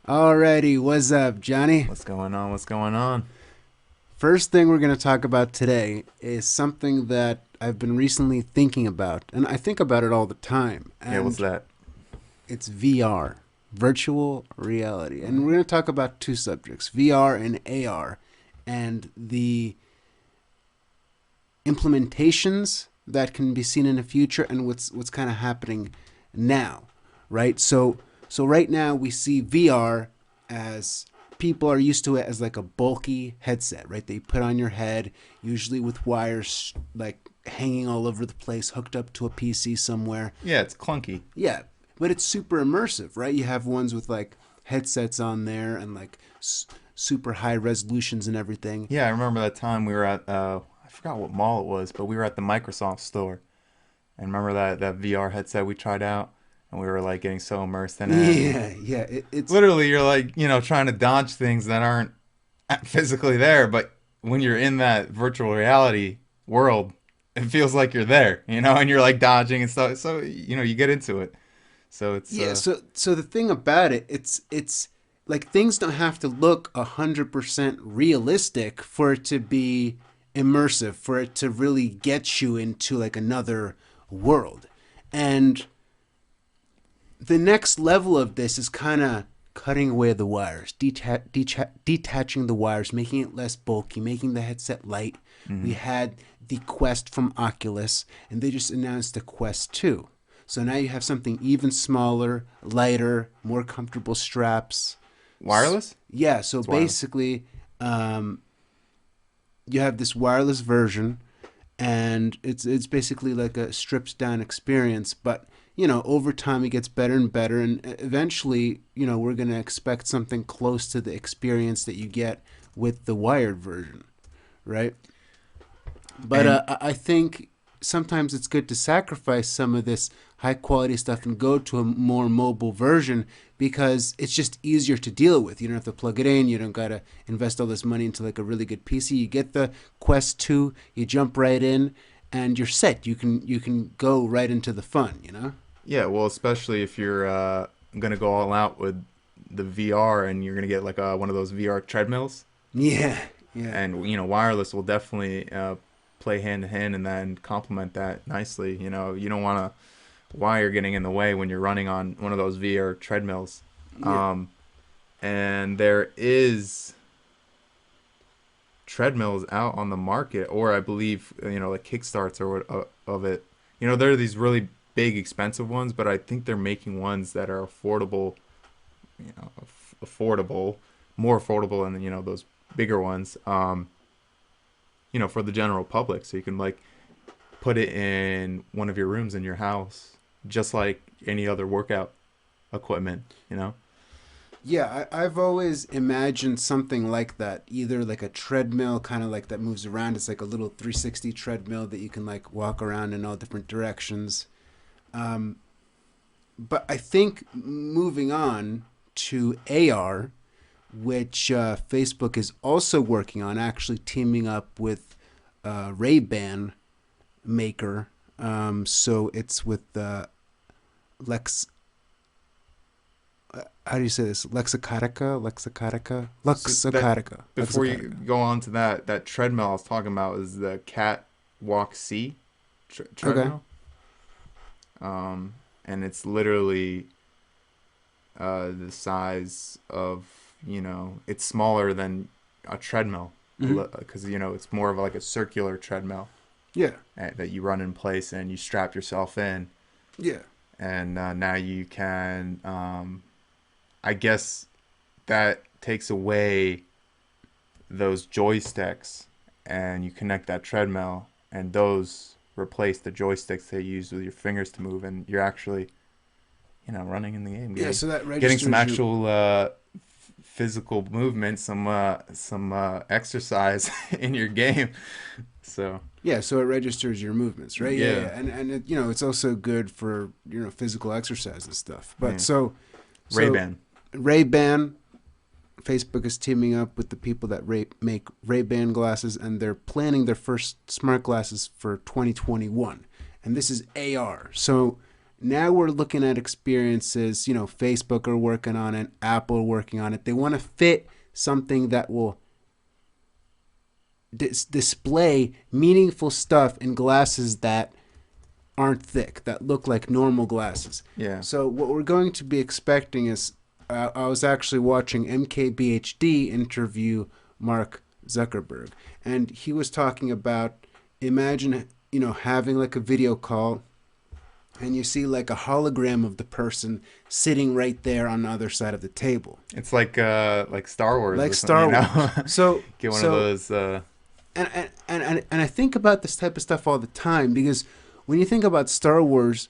Alrighty, what's up, Johnny? What's going on? What's going on? First thing we're going to talk about today is something that I've been recently thinking about, and I think about it all the time, Yeah, what's and that? it's VR, virtual reality. And we're going to talk about two subjects, VR and AR, and the implementations that can be seen in the future and what's kind of happening now, right? So right now we see VR as people are used to it as like a bulky headset, right? They put on your head, usually with wires like hanging all over the place, hooked up to a PC somewhere. Yeah, it's clunky. Yeah, but it's super immersive, right? You have ones with like headsets on there and like super high resolutions and everything. Yeah, I remember that time we were at I forgot what mall it was, but we were at the Microsoft store. And remember that VR headset we tried out and we were like getting so immersed in it and Yeah, it's literally you're like, trying to dodge things that aren't physically there, but when you're in that virtual reality world, it feels like you're there, and you're like dodging and stuff. So, you get into it. So it's yeah. So the thing about it, it's like things don't have to look 100% realistic for it to be immersive, for it to really get you into like another world. And the next level of this is kind of cutting away the wires, detaching the wires, making it less bulky, making the headset light. We mhm. had the Quest from Oculus, and they just announced the Quest 2. So now you have something even smaller, lighter, more comfortable straps. Wireless? Yeah, so It's wireless. basically, you have this wireless version, and it's basically like a stripped down experience. But over time it gets better and better, and eventually, we're gonna expect something close to the experience that you get with the wired version, right? But And I think sometimes it's good to sacrifice some of this high quality stuff and go to a more mobile version because it's just easier to deal with. You don't have to plug it in. You don't got to invest all this money into like a really good PC. You get the Quest 2, you jump right in and you're set. You can go right into the fun. yeah, well, especially if you're gonna go all out with the VR and you're gonna get like one of those VR treadmills, Yeah. Yeah. and wireless will definitely play hand in hand and then complement that nicely. You don't want to wire getting in the way when you're running on one of those VR treadmills. Yeah. Um, and there is treadmills out on the market, or I believe like Kickstarts or of it. There are these really big, expensive ones, but I think they're making ones that are affordable. Affordable, more affordable than those bigger ones. For the general public, so you can like put it in one of your rooms in your house, just like any other workout equipment. Yeah, I've always imagined something like that. Either like a treadmill, kind of like that moves around. It's like a little 360 treadmill that you can like walk around in all different directions. Um, but I think moving on to AR, which Facebook is also working on, actually teaming up with Ray-Ban maker. So it's with Lex. How do you say this? So that before you Luxacatica. go on to that treadmill I was talking about is the Cat Walk C Okay. treadmill. And it's literally the size of it's smaller than a treadmill Hmm. because it's more of like a circular treadmill Yeah. that you run in place and you strap yourself in, Yeah. and now you can I guess that takes away those joysticks and you connect that treadmill and those replace the joysticks that you use with your fingers to move, and you're actually running in the game, Yeah. getting So that getting some registers your. actual physical movement, some exercise in your game. So Yeah. So it registers your movements, right? Yeah. yeah, Yeah. And it's also good for physical exercise and stuff. But yeah. Ray so Ban. Ray Ban, Facebook is teaming up with the people that make Ray Ban glasses, and they're planning their first smart glasses for 2021. And this is AR. So Now we're looking at experiences, Facebook are working on it, Apple are working on it. They want to fit something that will display meaningful stuff in glasses that aren't thick, that look like normal glasses. Yeah. So what we're going to be expecting is, I was actually watching MKBHD interview Mark Zuckerberg, and he was talking about, imagine, having like a video call, and you see like a hologram of the person sitting right there on the other side of the table. It's like Star Wars. Like Star Wars. So get one of those. And I think about this type of stuff all the time, because when you think about Star Wars,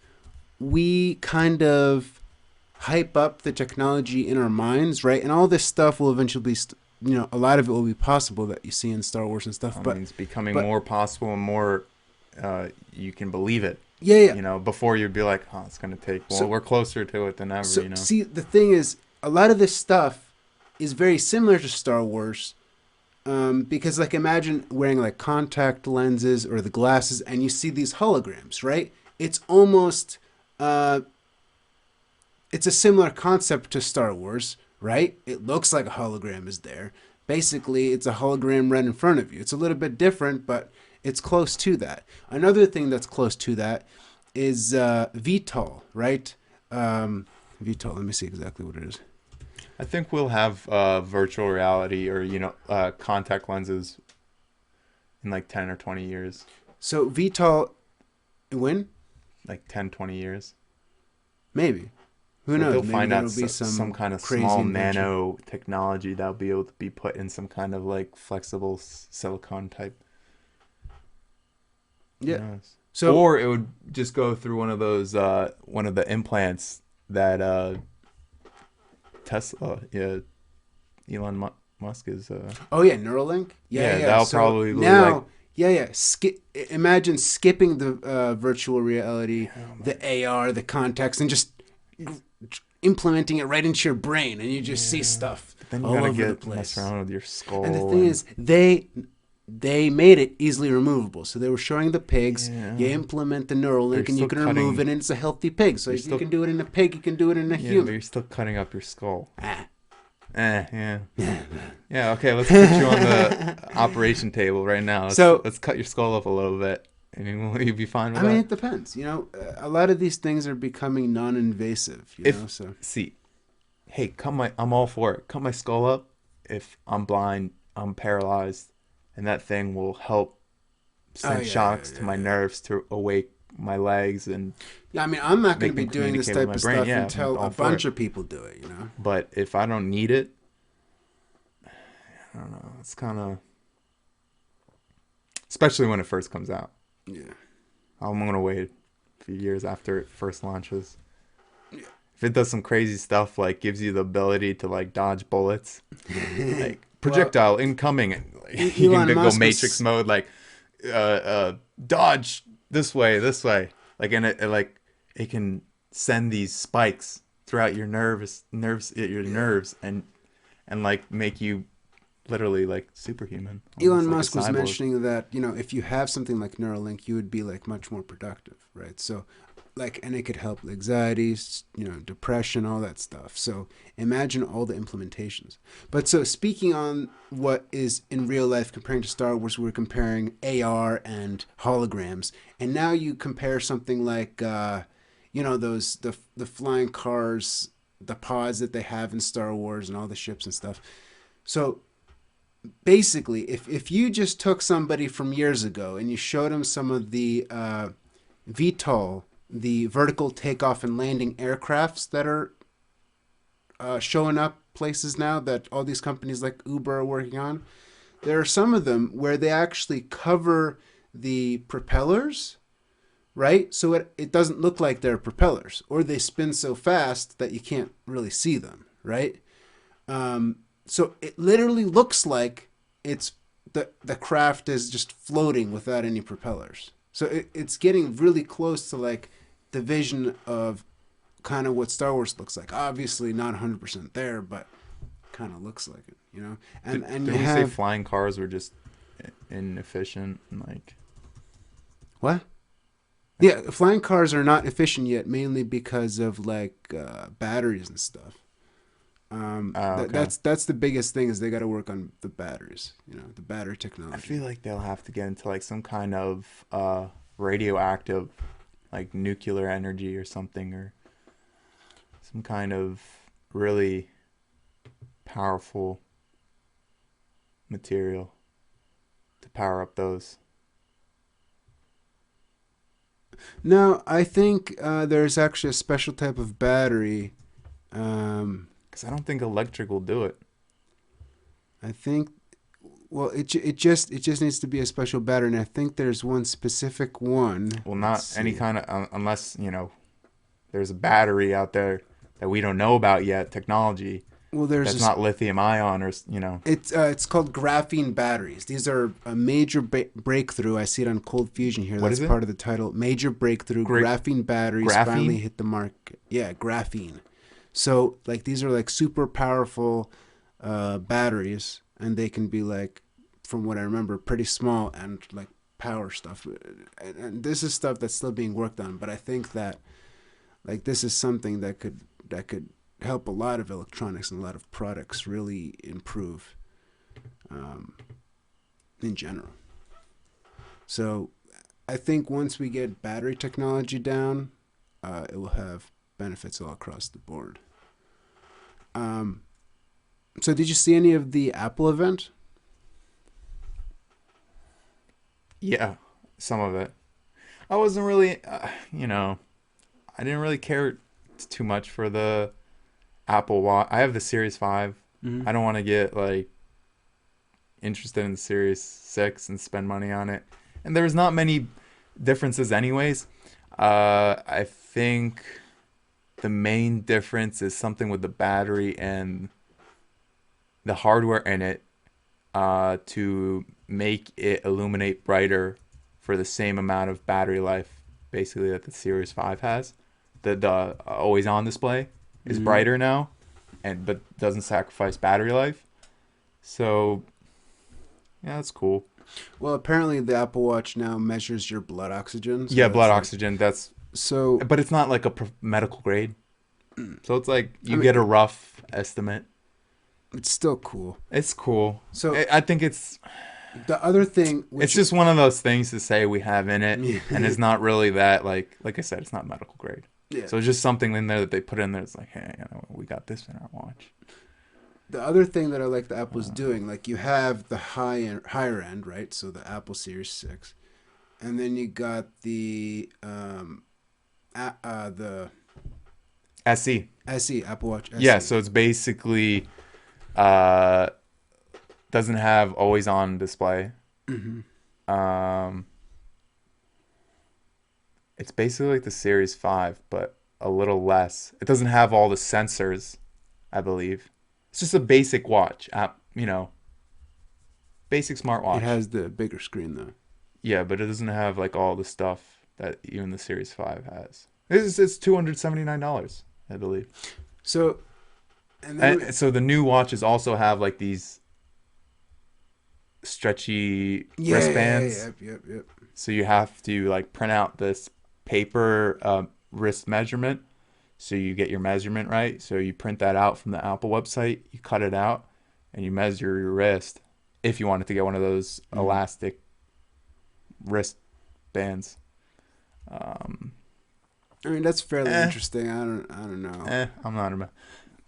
we kind of hype up the technology in our minds, right? And all this stuff will eventually be, a lot of it will be possible that you see in Star Wars and stuff. But it's becoming more possible and more, you can believe it. Yeah. Before you'd be like, oh, it's going to take, we're closer to it than ever, See, the thing is, a lot of this stuff is very similar to Star Wars. Because like imagine wearing like contact lenses or the glasses and you see these holograms, right? It's almost it's a similar concept to Star Wars, right? It looks like a hologram is there. Basically, it's a hologram right in front of you. It's a little bit different, but it's close to that. Another thing that's close to that is VTOL, right? VTOL, let me see exactly what it is. I think we'll have virtual reality or, contact lenses in like 10 or 20 years. So VTOL, when? Like 10, 20 years. Maybe. Who knows? They'll Maybe find out be some kind of crazy small invention. nano technology that'll be able to be put in some kind of like flexible silicone type. Yeah. So, or it would just go through one of those one of the implants that Tesla, Elon Musk is. Oh yeah, Neuralink. Yeah. That'll so probably now. like, Yeah. Imagine skipping the virtual reality, the AR, the contacts, and just implementing it right into your brain, and you just see stuff then you all gotta over the get place. mess around with your skull. And the thing is, they made it easily removable. So they were showing the pigs. Yeah. You implement the Neuralink, and you can remove it, and it's a healthy pig. So if you can do it in a pig, you can do it in a But human. you're still cutting up your skull. Yeah. Yeah, okay, let's put you on the operation table right now. Let's cut your skull up a little bit. And will you be fine with that? I mean, it depends. A lot of these things are becoming non-invasive, so. See, hey, I'm all for it. Cut my skull up. If I'm blind, I'm paralyzed, and that thing will help send shocks to my nerves to awake my legs and. Yeah, I mean, I'm not going to be doing this type of stuff until a bunch of people do it, But if I don't need it, I don't know. It's kind of, especially when it first comes out. Yeah. I'm going to wait a few years after it first launches. Yeah. If it does some crazy stuff, like gives you the ability to like dodge bullets, like projectile incoming, and like, you can go Matrix mode, like dodge this way, like, and it can send these spikes throughout your nerves, and like make you literally like superhuman. Elon Musk was mentioning that, if you have something like Neuralink, you would be like much more productive, right? So and it could help with anxiety, depression, all that stuff. So imagine all the implementations. But so speaking on what is in real life, comparing to Star Wars, we're comparing AR and holograms. And now you compare something like, the flying cars, the pods that they have in Star Wars and all the ships and stuff. So basically, if you just took somebody from years ago and you showed them some of the VTOL, the vertical takeoff and landing aircrafts that are showing up places now that all these companies like Uber are working on, there are some of them where they actually cover the propellers, right? So it doesn't look like they're propellers, or they spin so fast that you can't really see them, right? So it literally looks like it's the craft is just floating without any propellers. So it's getting really close to like the vision of kind of what Star Wars looks like. Obviously not 100% there, but kind of looks like it, And did you say flying cars were just inefficient and like what? Yeah, flying cars are not efficient yet, mainly because of like batteries and stuff. Okay. That's the biggest thing is they got to work on the batteries. The battery I technology. feel like they'll have to get into like some kind of radioactive, like nuclear energy or something, or some kind of really powerful material to power up those. No, I think there's actually a special type of battery. Um, Because I don't think electric will do it. I think well, it just needs to be a special battery, and I think there's one specific one. Well, Let's not any see. kind of unless there's a battery out there that we don't know about yet, technology Well, there's that's this. not lithium ion or It's called graphene batteries. These are a major breakthrough. I see it on Cold Fusion here. what That's is it? part of the title. Major breakthrough. Great Graphene batteries finally graphene. hit the market. Yeah, graphene. So like these are like super powerful batteries, and they can be like, from what I remember, pretty small and like power stuff. And this is stuff that's still being worked on. But I think that like this is something that could help a lot of electronics and a lot of products really improve um, in general. So I think once we get battery technology down, it will have benefits all across the board. Um, so did you see any of the Apple event? Yeah, some of it. I wasn't really, I didn't really care too much for the Apple Watch. I have the Series 5. Mm-hmm. I don't want to get like interested in the Series 6 and spend money on it. And there's not many differences anyways. I think the main difference is something with the battery and the hardware in it to make it illuminate brighter for the same amount of battery life basically that the Series 5 has. The always on display is Mm-hmm. brighter now but doesn't sacrifice battery life. So, yeah, that's cool. Well, apparently the Apple Watch now measures your blood oxygen, so Yeah, blood that's like oxygen, that's so. but it's not like a medical grade. So it's like I you mean, get a rough estimate. it's still cool. It's cool. So I think the other thing, it's which just one of those things to say we have in it, and yeah, it's not really that like I said, it's not medical grade. yeah. So it's just something in there that they put in there. It's like, hey, we got this in our watch. The other thing that I like the Apple's doing, like you have the higher end, right? So the Apple Series 6, and then you got the SE. SE Apple Watch SE. Yeah, so it's basically uh doesn't have always on display. Mm-hmm. Um it's basically like the Series 5, but a little less. It doesn't have all the sensors, I believe. It's just a basic watch app, basic It smartwatch. has the bigger screen though. Yeah, but it doesn't have like all the stuff that even the Series 5 has. It's $279, I believe. So, and then And so the new watches also have like these stretchy wristbands. yep. So you have to like print out this paper wrist measurement. So you get your measurement right. So you print that out from the Apple website, you cut it out, and you measure your wrist if you wanted to get one of those elastic wristbands. I mean that's fairly Eh, interesting. I don't know. I'm not. I'm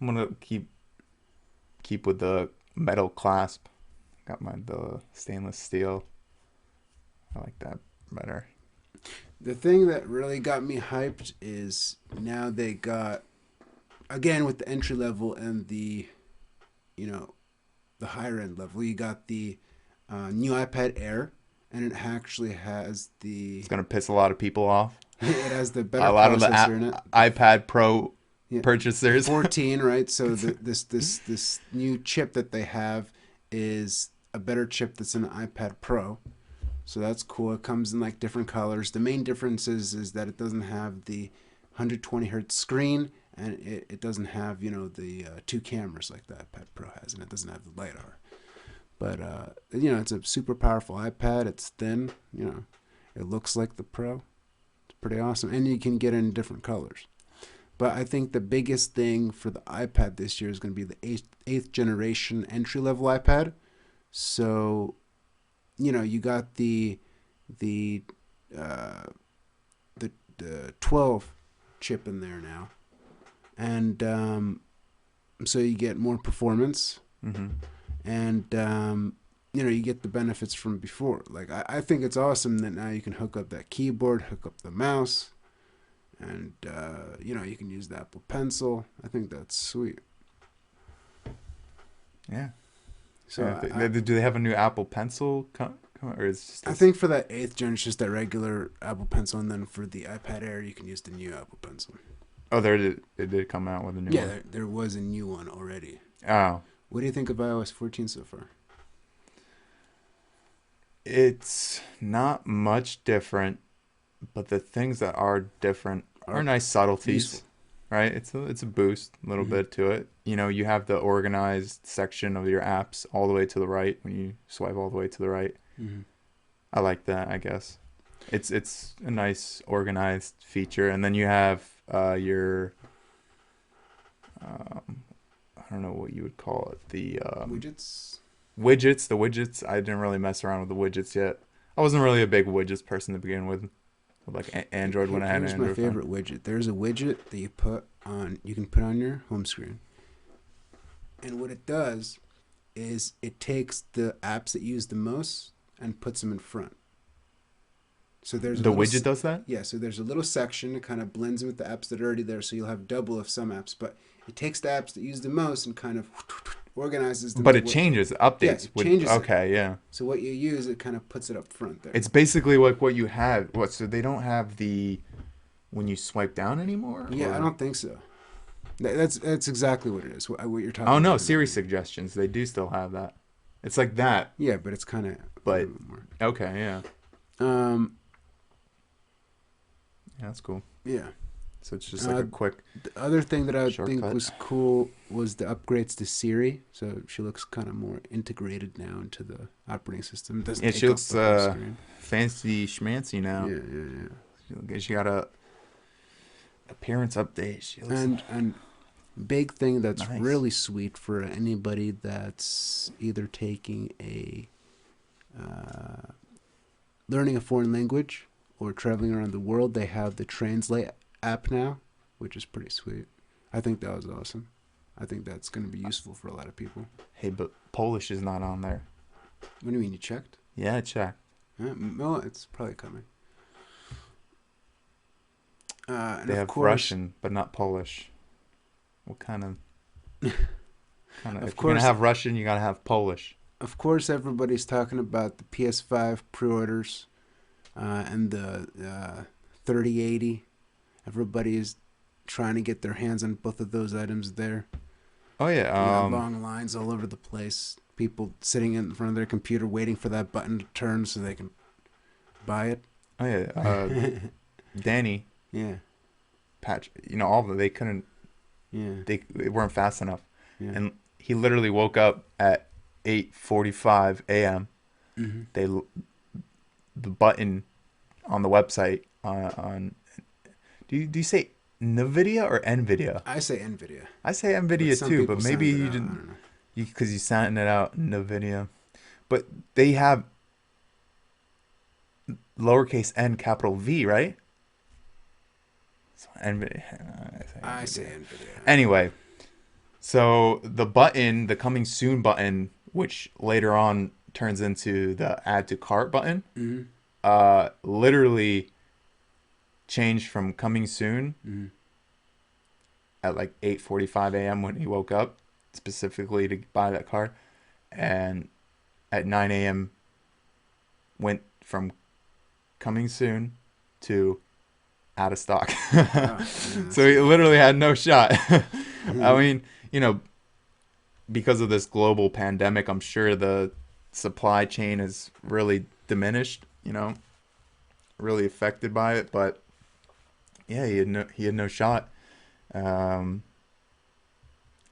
gonna keep with the metal clasp. Got the stainless steel. I like that better. The thing that really got me hyped is now they got, again with the entry level and you know, the higher end level. You got the new iPad Air, and it actually has It's gonna piss a lot of people off. it has the better A lot of the processor in it. iPad Pro Yeah, purchasers. 14, right? So this new chip that they have is a better chip that's in the iPad Pro. So that's cool. It comes in like different colors. The main difference is that it doesn't have the 120 hertz screen, and it doesn't have the two cameras like the iPad Pro has, and it doesn't have the LiDAR. But it's a super powerful iPad. It's thin. It looks like the Pro. It's pretty awesome, and you can get it in different colors. But I think the biggest thing for the iPad this year is going to be the eighth generation entry level iPad. So, you got the uh, the 12 chip in there now, and so you get more performance, Mm-hmm. and you get the benefits from before. Like I think it's awesome that now you can hook up that keyboard, hook up the mouse, and you can use the Apple Pencil. I think that's sweet. Yeah. So Do they have a new Apple Pencil? Or is it just I think for that 8th gen, it's just that regular Apple Pencil, and then for the iPad Air, you can use the new Apple Pencil. Oh, it did come out with a new one. Yeah, there was a new one already. Oh. What do you think of iOS 14 so far? It's not much different, but the things that are different are nice subtleties, useful. right? It's a boost, a little bit to it. You have the organized section of your apps all the way to the right when you swipe all the way to the right. Mm-hmm. I like that, I guess. It's a nice organized feature, and then you have your I don't know what you would call it, the Widgets. The widgets. I didn't really mess around with the widgets yet. I wasn't really a big widgets person to begin with. Like Android when I had an Android. Here's my favorite widget. There's a widget that you can put on your home screen, and what it does is it takes the apps that you use the most and puts them in front. So there's the widget does that? Yeah, so there's a little section that kind of blends in with the apps that are already there, so you'll have double of some apps, but it takes the apps that use the most and kind of organizes them. But it changes, it updates. Yeah, it changes. Okay, yeah. So what you use, it kind of puts it up front there. It's basically like what you have. So they don't have the when you swipe down anymore? Yeah, or? I don't think so. That's exactly what it is. What you're talking. Oh no, about. Siri suggestions. They do still have that. It's like that. Yeah, but it's kind of. But okay, yeah. Yeah, that's cool. Yeah. So it's just like a quick. The other thing that I shortcut. think was cool was the upgrades to Siri. So she looks kind of more integrated now into the operating system. It doesn't Yeah, take she up looks the whole screen. fancy schmancy now. Yeah. She got a appearance update. She looks And big thing that's nice. really sweet for anybody that's either taking a learning a foreign language or traveling around the world, they have the Translate app now, which is pretty sweet. I think that was awesome. I think that's going to be useful for a lot of people. Hey, but Polish is not on there. What do you mean, you checked? Yeah, I checked. Well, it's probably coming. And They of have course, Russian, but not Polish. What kind of? If you're course- gonna have Russian, you gotta have Polish. Of course, everybody's talking about the PS5 pre-orders and the 3080. Everybody is trying to get their hands on both of those items there. Oh yeah. Long lines all over the place. People sitting in front of their computer waiting for that button to turn so they can buy it. Oh yeah. Danny, Yeah. Patch. All of them. They couldn't. Yeah. They weren't fast enough, Yeah. and he literally woke up at 8:45 a.m. Mm-hmm. The button on the website on do you say Nvidia or Nvidia? I say Nvidia. I say Nvidia But some too, people but maybe sound it you out, I didn't don't know. because you sounded it out Nvidia. But they have lowercase n capital V, right? So Nvidia. I say Nvidia. Anyway, so the button, the coming soon button, which later on turns into the add to cart button, literally changed from coming soon at like 8:45 a.m. when he woke up, specifically to buy that car, and at 9 a.m. went from coming soon to out of stock. So he literally had no shot. I mean, because of this global pandemic, I'm sure the supply chain is really diminished, really affected by it, but yeah, he had no shot.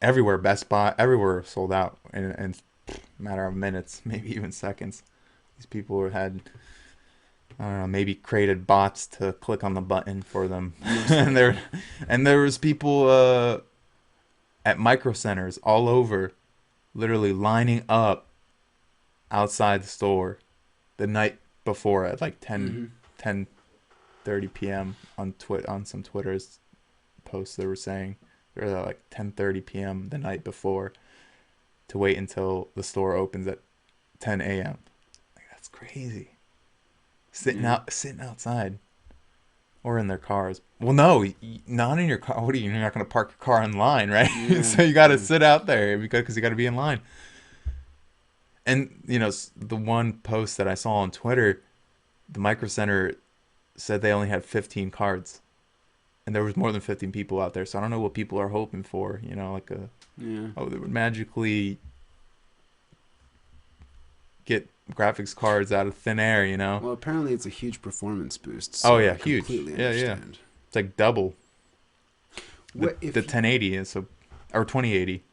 Everywhere, Best Buy, everywhere sold out in a matter of minutes, maybe even seconds. These people had I don't know, maybe created bots to click on the button for them. Most and likely. there was people at micro centers all over, literally lining up outside the store the night before at like 10:30 p.m. on some Twitter's posts. They were saying they were at like 10:30 p.m. the night before to wait until the store opens at 10 a.m. Like, that's crazy. Sitting outside or in their cars. Well, no, not in your car. What are you? You're not going to park your car in line, right? Yeah. So you got to Yeah. sit out there because you got to be in line. And the one post that I saw on Twitter, the Micro Center said they only had 15 cards, and there was more than 15 people out there. So I don't know what people are hoping for. Like Yeah. they would magically get graphics cards out of thin air. Well, apparently it's a huge performance boost. Oh So yeah, I huge. completely Yeah, yeah. understand. It's like double What the 1080 is or 2080.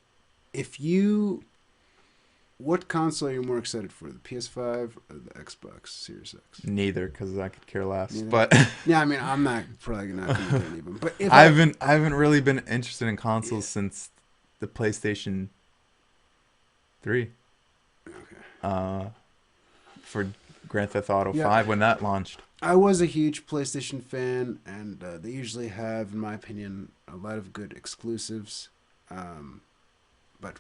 if you what console are you more excited for, the PS5 or the Xbox Series X? Neither, because I could care less. Neither? But Yeah, I mean, I'm not probably not going to get any of them. But if I haven't really been interested in consoles since the PlayStation 3. Okay. For Grand Theft Auto Yeah. 5 when that launched. I was a huge PlayStation fan, and they usually have, in my opinion, a lot of good exclusives. But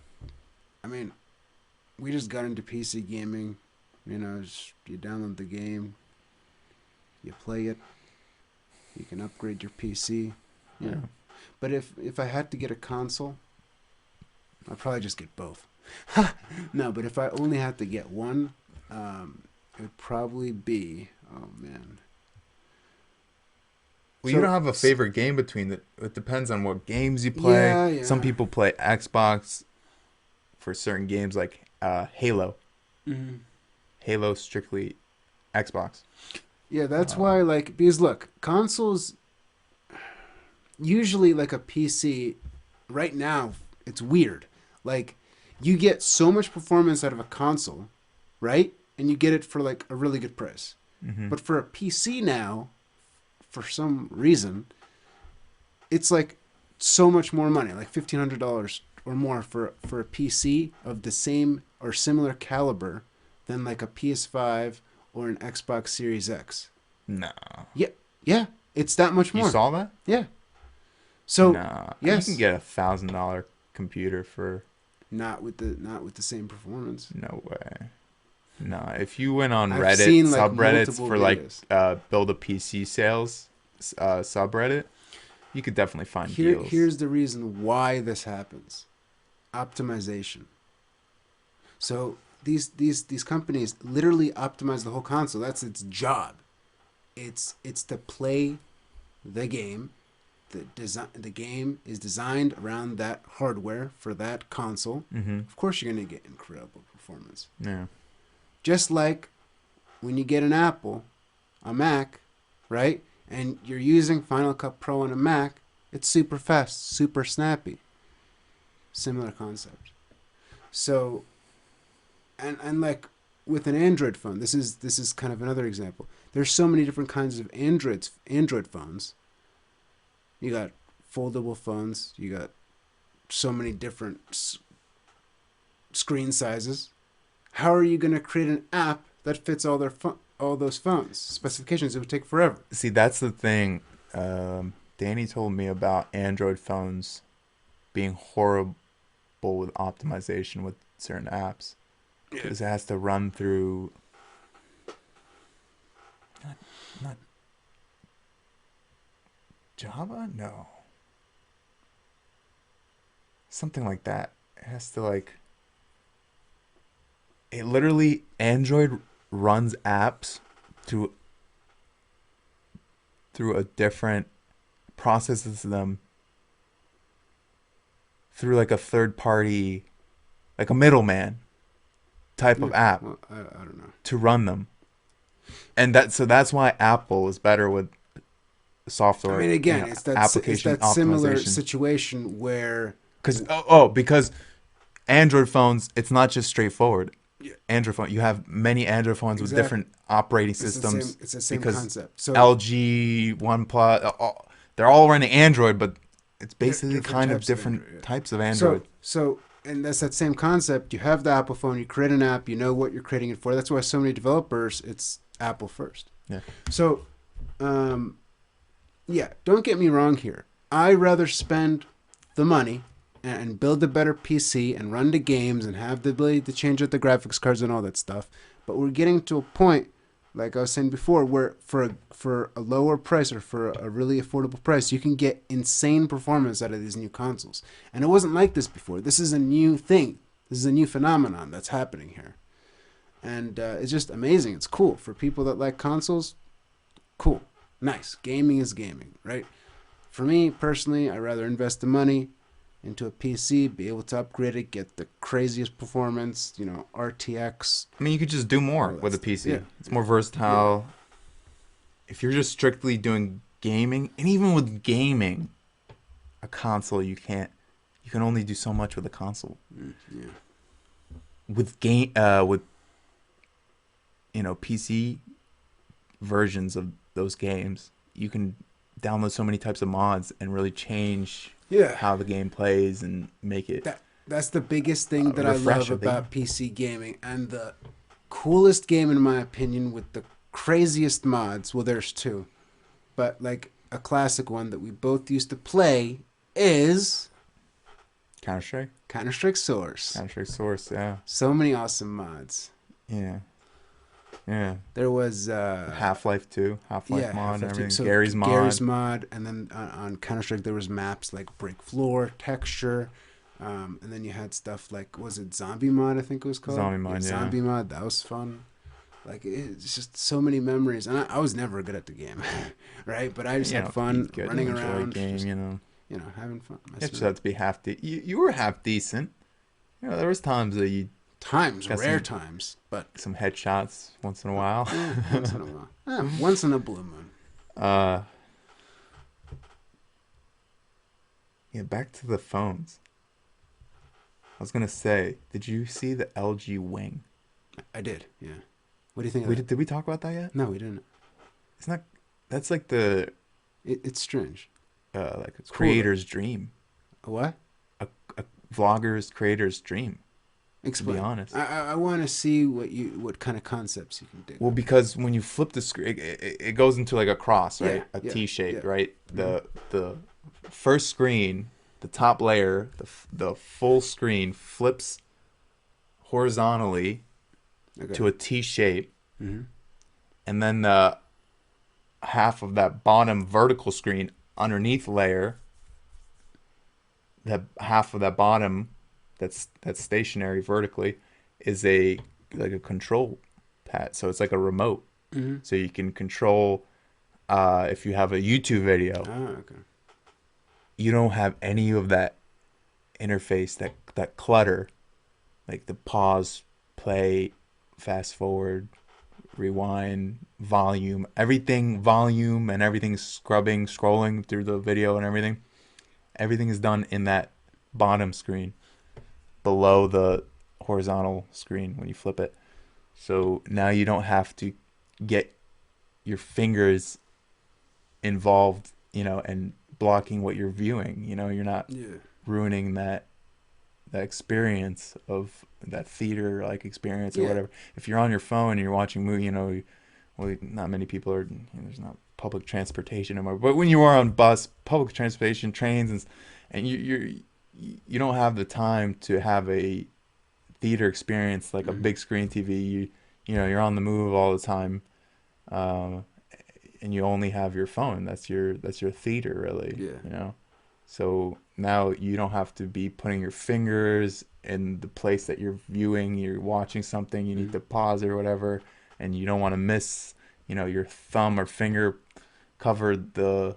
I mean, we just got into PC gaming. You download the game, you play it, you can upgrade your PC. Yeah. But if I had to get a console, I'd probably just get both. No, but if I only had to get one, it would probably be, oh man. Well, So- you don't have a favorite game between the. It depends on what games you play. Yeah. Some people play Xbox for certain games like Halo. Mm-hmm. Halo strictly Xbox. Yeah, that's why, because look, consoles, usually like a PC, right now, it's weird. Like, you get so much performance out of a console, right? And you get it for like a really good price. Mm-hmm. But for a PC now, for some reason, it's like so much more money, like $1,500 or more for a PC of the same or similar caliber than like a PS5 or an Xbox Series X. No. Yeah, it's that much more. You saw that? Yeah. So No. yes. You can get $1,000 computer for not with the same performance. no way. No, if you went on I've Reddit seen, like, subreddits multiple for videos. build a PC sales subreddit, you could definitely find deals. Here's the reason why this happens. Optimization. So these companies literally optimize the whole console. That's its job. It's to play the game. The game is designed around that hardware for that console. Mm-hmm. Of course, you're gonna get incredible performance. Yeah. Just like when you get an Apple, a Mac, right? And you're using Final Cut Pro on a Mac, it's super fast, super snappy. Similar concept. So, and like with an Android phone, this is kind of another example. There's so many different kinds of Android phones. You got foldable phones. You got so many different screen sizes. How are you going to create an app that fits all those phones specifications? It would take forever. See, that's the thing. Danny told me about Android phones being horrible with optimization with certain apps because it has to run through not Java? No. Something like that. It has to it literally Android runs apps through a different processes them through like a third party, like a middleman type of app Well, I don't know. to run them. And that's why Apple is better with software. I mean, again, it's that application similar optimization. situation where Because Android phones, it's not just straightforward. Android phone. You have many Android phones with Exactly. different operating It's the systems same. It's the same because concept. So LG, OnePlus, they're all running Android, but it's basically different kind of types of different Android. Yeah. types of Android. And that's that same concept. You have the Apple phone. You create an app. You know what you're creating it for. That's why so many developers, it's Apple first. Yeah. So, yeah, don't get me wrong here. I rather spend the money and build a better PC and run the games and have the ability to change out the graphics cards and all that stuff. But we're getting to a point, like I was saying before, where for a lower price or for a really affordable price, you can get insane performance out of these new consoles. And it wasn't like this before. This is a new thing. This is a new phenomenon that's happening here. And it's just amazing. It's cool. For people that like consoles, cool. Nice. Gaming is gaming, right? For me, personally, I'd rather invest the money into a PC, be able to upgrade it, get the craziest performance, RTX. I mean, you could just do more with a PC. Yeah. It's more versatile. Yeah. If you're just strictly doing gaming, and even with gaming, a console, you can only do so much with a console. Yeah. With PC versions of those games, you can download so many types of mods and really change how the game plays and make it. That's the biggest thing that I love about PC gaming, and the coolest game in my opinion with the craziest mods. Well, there's two, but like a classic one that we both used to play is Counter-Strike Source. Counter-Strike Source, yeah. So many awesome mods. Yeah. Yeah. There was Half-Life 2, Half-Life mod, Half-Life and everything. So Gary's mod, and then on Counter-Strike there was maps like Break Floor, Texture, and then you had stuff like, was it Zombie mod? I think it was called. Zombie mod, yeah. Zombie mod, that was fun. Like, it's just so many memories, and I was never good at the game, right? But I just had fun running around, game, just, having fun. You just have to be half you were half decent. There was times that you. Rare times, but some headshots once in a while. Once in a while. Once in a blue moon. Back to the phones. I was gonna say, did you see the LG Wing? I did. Yeah. What do you think of that? Did we talk about that yet? No, we didn't. It's not. That's like the. It's strange. Like a creator's dream. A what? A vlogger's creator's dream. Explain. To be honest, I want to see what kind of concepts you can do. Well, because when you flip the screen, it goes into like a cross, right? A T shape, right? The first screen, the top layer, the full screen flips horizontally to a T shape, and then the half of that bottom vertical screen underneath layer, that half of that bottom that's stationary vertically is like a control pad. So it's like a remote. So you can control if you have a YouTube video. You don't have any of that interface, that clutter, like the pause, play, fast forward, rewind, volume, and everything scrolling through the video and everything. Everything is done in that bottom screen below the horizontal screen when you flip it. So now you don't have to get your fingers involved, and blocking what you're viewing. You're not ruining that experience of that theater like experience or whatever. If you're on your phone and you're watching a movie, well, not many people are, there's not public transportation anymore. But when you are on bus, public transportation, trains, and you don't have the time to have a theater experience like a big screen TV. You're on the move all the time, and you only have your phone. That's your theater, really. Yeah. So now you don't have to be putting your fingers in the place that you're viewing. You're watching something. You need to pause or whatever, and you don't want to miss. Your thumb or finger covered the.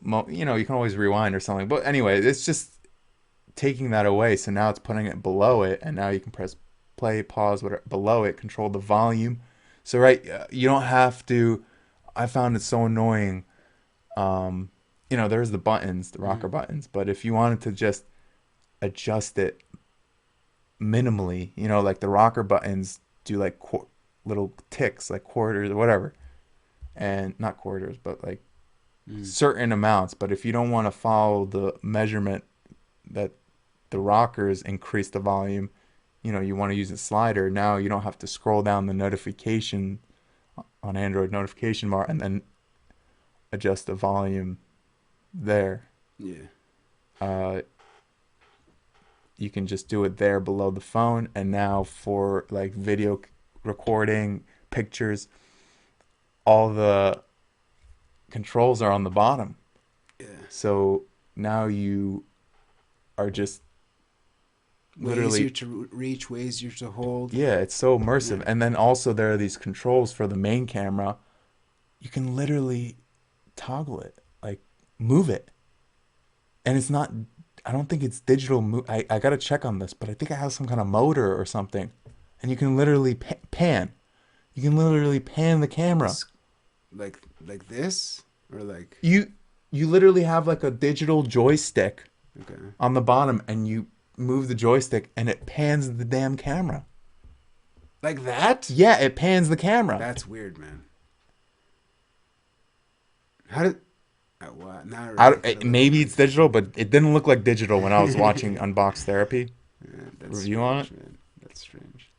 You can always rewind or something. But anyway, it's just taking that away. So now it's putting it below it, and now you can press play, pause, whatever below it, control the volume. So you don't have to. I found it so annoying. There's the buttons, the rocker buttons, but if you wanted to just adjust it minimally. You know, like the rocker buttons do like little ticks, like quarters or whatever, and not quarters, but like certain amounts. But if you don't want to follow the measurement that the rockers increase the volume, you know, you want to use a slider. Now you don't have to scroll down the notification on Android notification bar and then adjust the volume there. Yeah. You can just do it there below the phone. And now for like video recording, pictures, all the controls are on the bottom. Yeah. So now you are just Way literally easier to reach, way easier to hold. yeah, it's so immersive. Yeah. And then also there are these controls for the main camera. You can literally toggle it, like move it. And it's not, I don't think it's digital. I got to check on this, but I think it has some kind of motor or something. And you can literally pan. You can literally pan the camera. Like this? Or like... You literally have like a digital joystick Okay. on the bottom, and you move the joystick and it pans the damn camera. Like that? Yeah, it pans the camera. That's weird, man. How did... what? Now Maybe it's digital, but it didn't look like digital when I was watching Unbox Therapy review on it. Man. That's strange.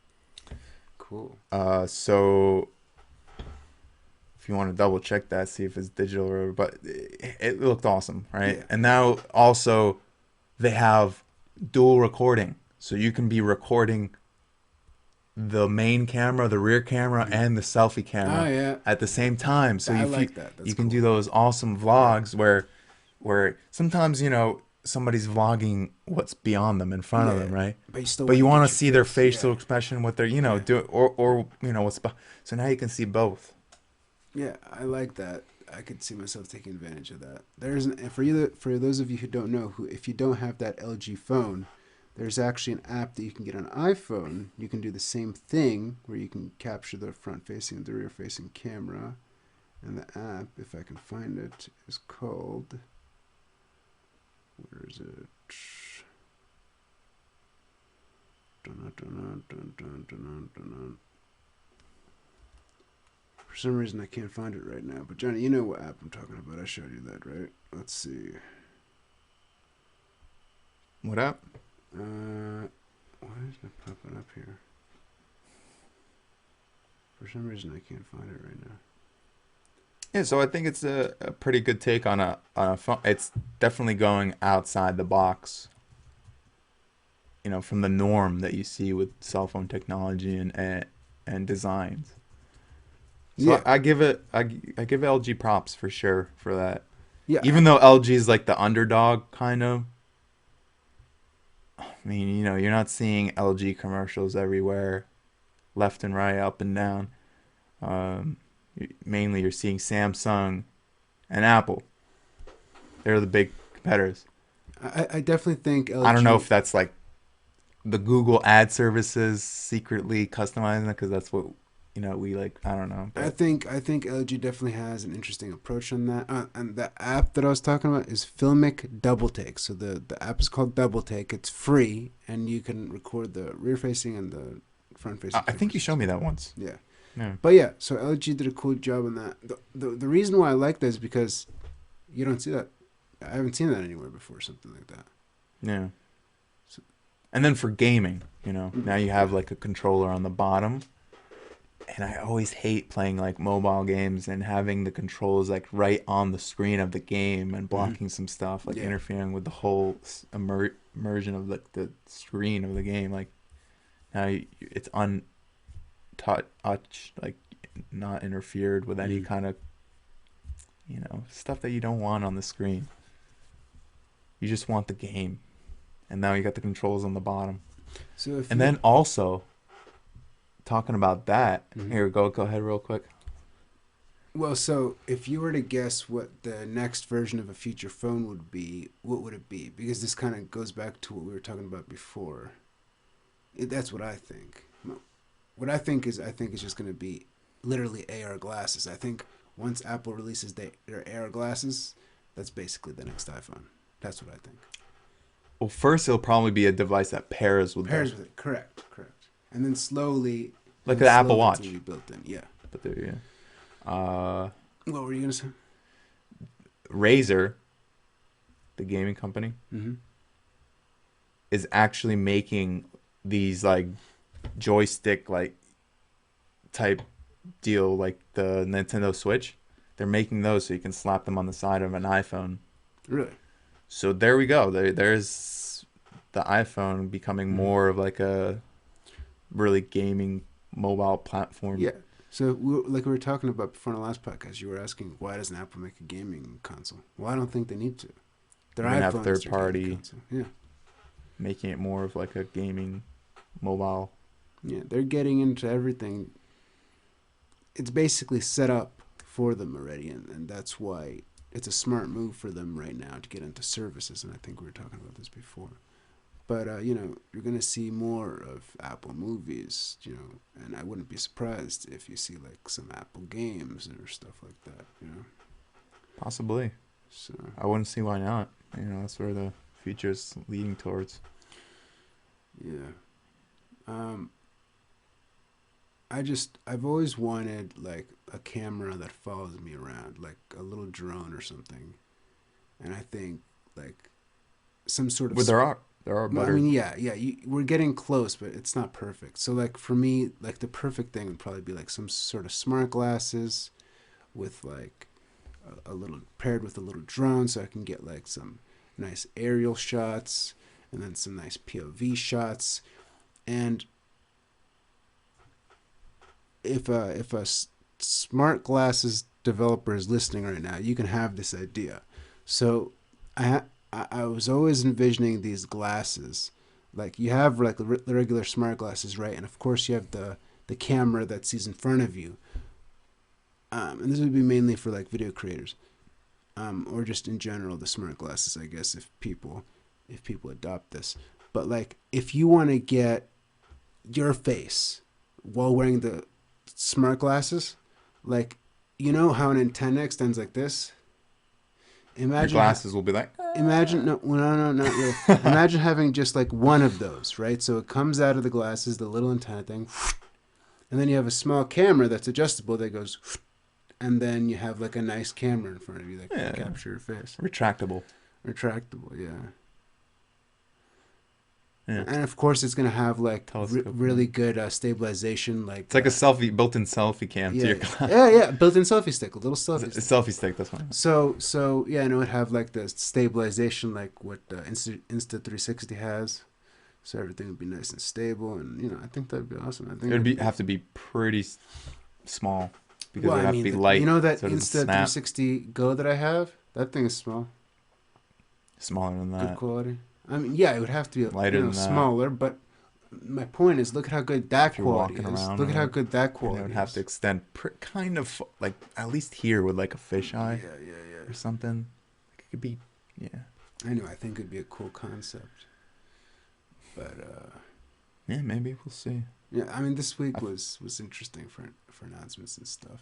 Cool. So if you want to double check that, see if it's digital or, but it looked awesome, right? Yeah. And now also they have dual recording, so you can be recording the main camera, the rear camera, and the selfie camera at the same time. So I you like that. That's you can cool. do those awesome vlogs where sometimes, you know, somebody's vlogging what's beyond them in front of them, right? But you want get to your see their face. facial expression, what they're, you know, do or you know what's so now you can see both. Yeah, I like that. I could see myself taking advantage of that. For those of you who don't know, if you don't have that LG phone, there's actually an app that you can get on iPhone. You can do the same thing where you can capture the front-facing and the rear-facing camera. And the app, if I can find it, is called... Where is it? For some reason, I can't find it right now. But Johnny, you know what app I'm talking about. I showed you that, right? Let's see. What app? Why isn't it popping up here? For some reason, I can't find it right now. Yeah, so I think it's a pretty good take on a phone. It's definitely going outside the box, you know, from the norm that you see with cell phone technology and designs. So Yeah. I give LG props for sure for that. Yeah. Even though LG is like the underdog kind of. I mean, you know, you're not seeing LG commercials everywhere, left and right, up and down. Mainly you're seeing Samsung and Apple. They're the big competitors. I definitely think LG... I don't know if that's like the Google ad services secretly customizing it, because that's what, you know, we like. I don't know. But I think LG definitely has an interesting approach on that. And the app that I was talking about is Filmic Double Take. So the app is called Double Take. It's free, and you can record the rear facing and the front facing. I think you showed me that once. Yeah. Yeah. But yeah, so LG did a cool job on that. The reason why I like that is because you don't see that. I haven't seen that anywhere before, something like that. Yeah. And then for gaming, you know, now you have like a controller on the bottom. And I always hate playing like mobile games and having the controls like right on the screen of the game and blocking some stuff, like interfering with the whole immersion of the screen of the game. Like now it's untouched, like not interfered with any kind of, you know, stuff that you don't want on the screen. You just want the game. And now you got the controls on the bottom. So then also, talking about that, here, go ahead real quick. Well, so if you were to guess what the next version of a future phone would be, what would it be? Because this kind of goes back to what we were talking about before. That's what I think. What I think is just going to be literally AR glasses. I think once Apple releases their AR glasses, that's basically the next iPhone. That's what I think. Well, first it'll probably be a device that pairs with Pairs with it. Correct. And then slowly, like the Apple it's gonna Watch. be built in. Yeah. But there, yeah. What were you gonna say? Razer, the gaming company, Mm-hmm. is actually making these like joystick like type deal like the Nintendo Switch. They're making those so you can slap them on the side of an iPhone. Really? So there we go. There's the iPhone becoming more of like a really gaming mobile platform. Yeah. So, like we were talking about before in the last podcast, you were asking why doesn't Apple make a gaming console? Well, I don't think they need to. Their You're gonna have iPhone third is their party. gaming console. Yeah. Making it more of like a gaming mobile. Yeah, they're getting into everything. It's basically set up for them already, and that's why it's a smart move for them right now to get into services. And I think we were talking about this before. But you're gonna see more of Apple movies, and I wouldn't be surprised if you see like some Apple games or stuff like that. Possibly. So I wouldn't see why not. That's where the future's leading towards. yeah. I've always wanted like a camera that follows me around, like a little drone or something, and I think like some sort of. But there are Well, better. I mean, yeah. We're getting close, but it's not perfect. So, like for me, like the perfect thing would probably be like some sort of smart glasses, with like a little paired with a little drone, so I can get like some nice aerial shots, and then some nice POV shots, and if a smart glasses developer is listening right now, you can have this idea. So, I was always envisioning these glasses, like you have like the regular smart glasses, right? And of course you have the camera that sees in front of you. And this would be mainly for like video creators, or just in general the smart glasses, I guess, if people adopt this. But like if you want to get your face while wearing the smart glasses, like how an antenna extends like this. Imagine your glasses will be like. Imagine no, not really. Imagine having just like one of those, right? So it comes out of the glasses, the little antenna thing, and then you have a small camera that's adjustable that goes, and then you have like a nice camera in front of you that can capture your face. Retractable, yeah. Yeah. And of course, it's gonna have like really good stabilization. Like it's like a built-in selfie cam to your glass. Yeah, built-in selfie stick, a little selfie stick. Selfie stick, that's one. So yeah, and it would have like the stabilization, like what Insta360 has. So everything would be nice and stable, and I think that'd be awesome. I think it'd have to be pretty small because it'd have to be light. That Insta360 Go that I have, that thing is small. Smaller than that. Good quality. I mean, yeah, it would have to be lighter than smaller, but my point is, look at how good that quality is. Look at how good that quality is. It would have to extend kind of like at least here with like a fisheye. Yeah. Or something. It could be, yeah. Anyway, I think it'd be a cool concept. But yeah, maybe we'll see. Yeah, I mean, this week was interesting for announcements and stuff.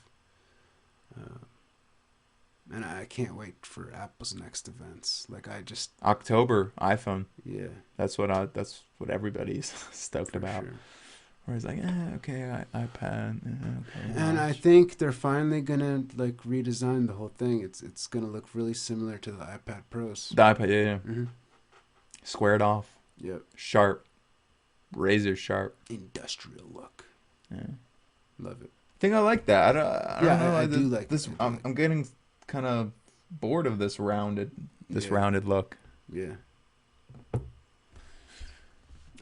And I can't wait for Apple's next events. Like October iPhone. Yeah. That's what everybody's stoked about. Sure. Where it's like, okay, iPad. Okay, and I think they're finally gonna like redesign the whole thing. It's gonna look really similar to the iPad Pros. The iPad, yeah. Mm-hmm. Squared off. Yep. Sharp. Razor sharp. Industrial look. Yeah. Love it. I think I like that. I don't know. I do like this. I'm getting kind of bored of this rounded look. Yeah.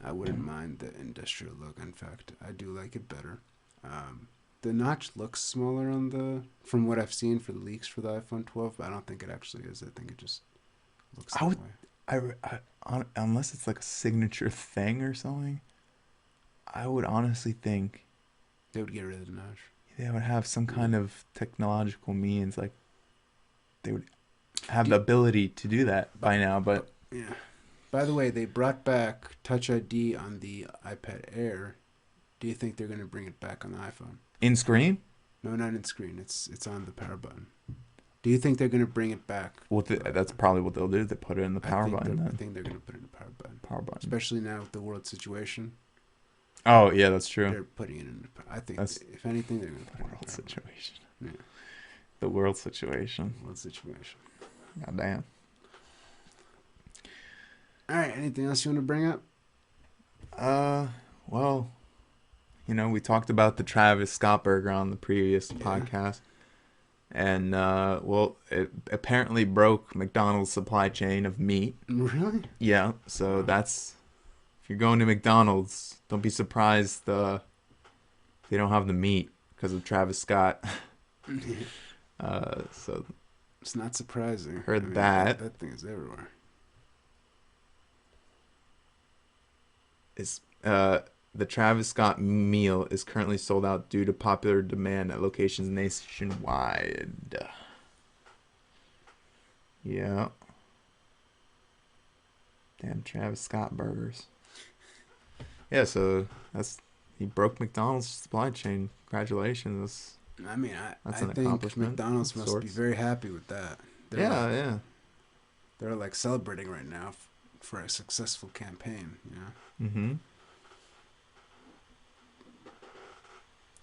I wouldn't mind the industrial look. In fact, I do like it better. The notch looks smaller from what I've seen for the leaks for the iPhone 12, but I don't think it actually is. I think it just looks that way. Unless it's like a signature thing or something, I would honestly think they would get rid of the notch. They would have some kind of technological means, like they would have the ability to do that by now. But yeah. By the way, they brought back Touch ID on the iPad Air. Do you think they're going to bring it back on the iPhone? In screen? No, not in screen. It's on the power button. Do you think they're going to bring it back? That's probably what they'll do. They put it in the power button. I think they're going to put it in the power button. Power button. Especially now with the world situation. Oh, yeah, that's true. They're putting it in the I think, if anything, they're going to put it in the world situation. Yeah. The world situation. World situation. God damn. All right, anything else you want to bring up? Well, we talked about the Travis Scott burger on the previous podcast. And, it apparently broke McDonald's supply chain of meat. Really? Yeah, so that's... If you're going to McDonald's, don't be surprised they don't have the meat because of Travis Scott. So... It's not surprising. Heard that. That thing is everywhere. The Travis Scott meal is currently sold out due to popular demand at locations nationwide. Yeah. Damn Travis Scott burgers. Yeah, so he broke McDonald's supply chain. Congratulations. I mean, I That's an think accomplishment. McDonald's must be very happy with that. Yeah. They're like celebrating right now for a successful campaign, Mm-hmm.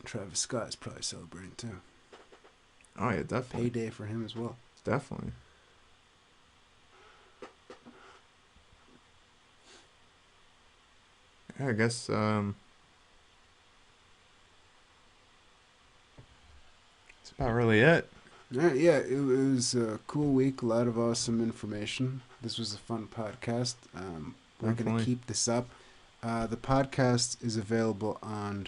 Travis Scott is probably celebrating too. Oh yeah, definitely. Payday for him as well. Definitely. Yeah, I guess that's about really it. Yeah, it was a cool week. A lot of awesome information. This was a fun podcast. We're going to keep this up. The podcast is available on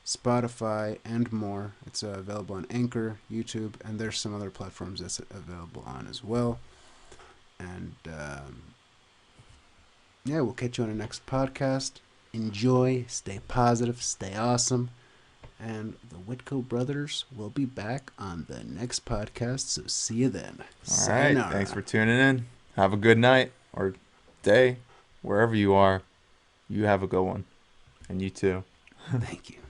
Spotify and more. It's available on Anchor, YouTube, and there's some other platforms that's available on as well. And we'll catch you on the next podcast. Enjoy, stay positive, stay awesome. And the Witko brothers will be back on the next podcast, so see you then. All right, thanks for tuning in. Have a good night or day, wherever you are. You have a good one. And you too. Thank you.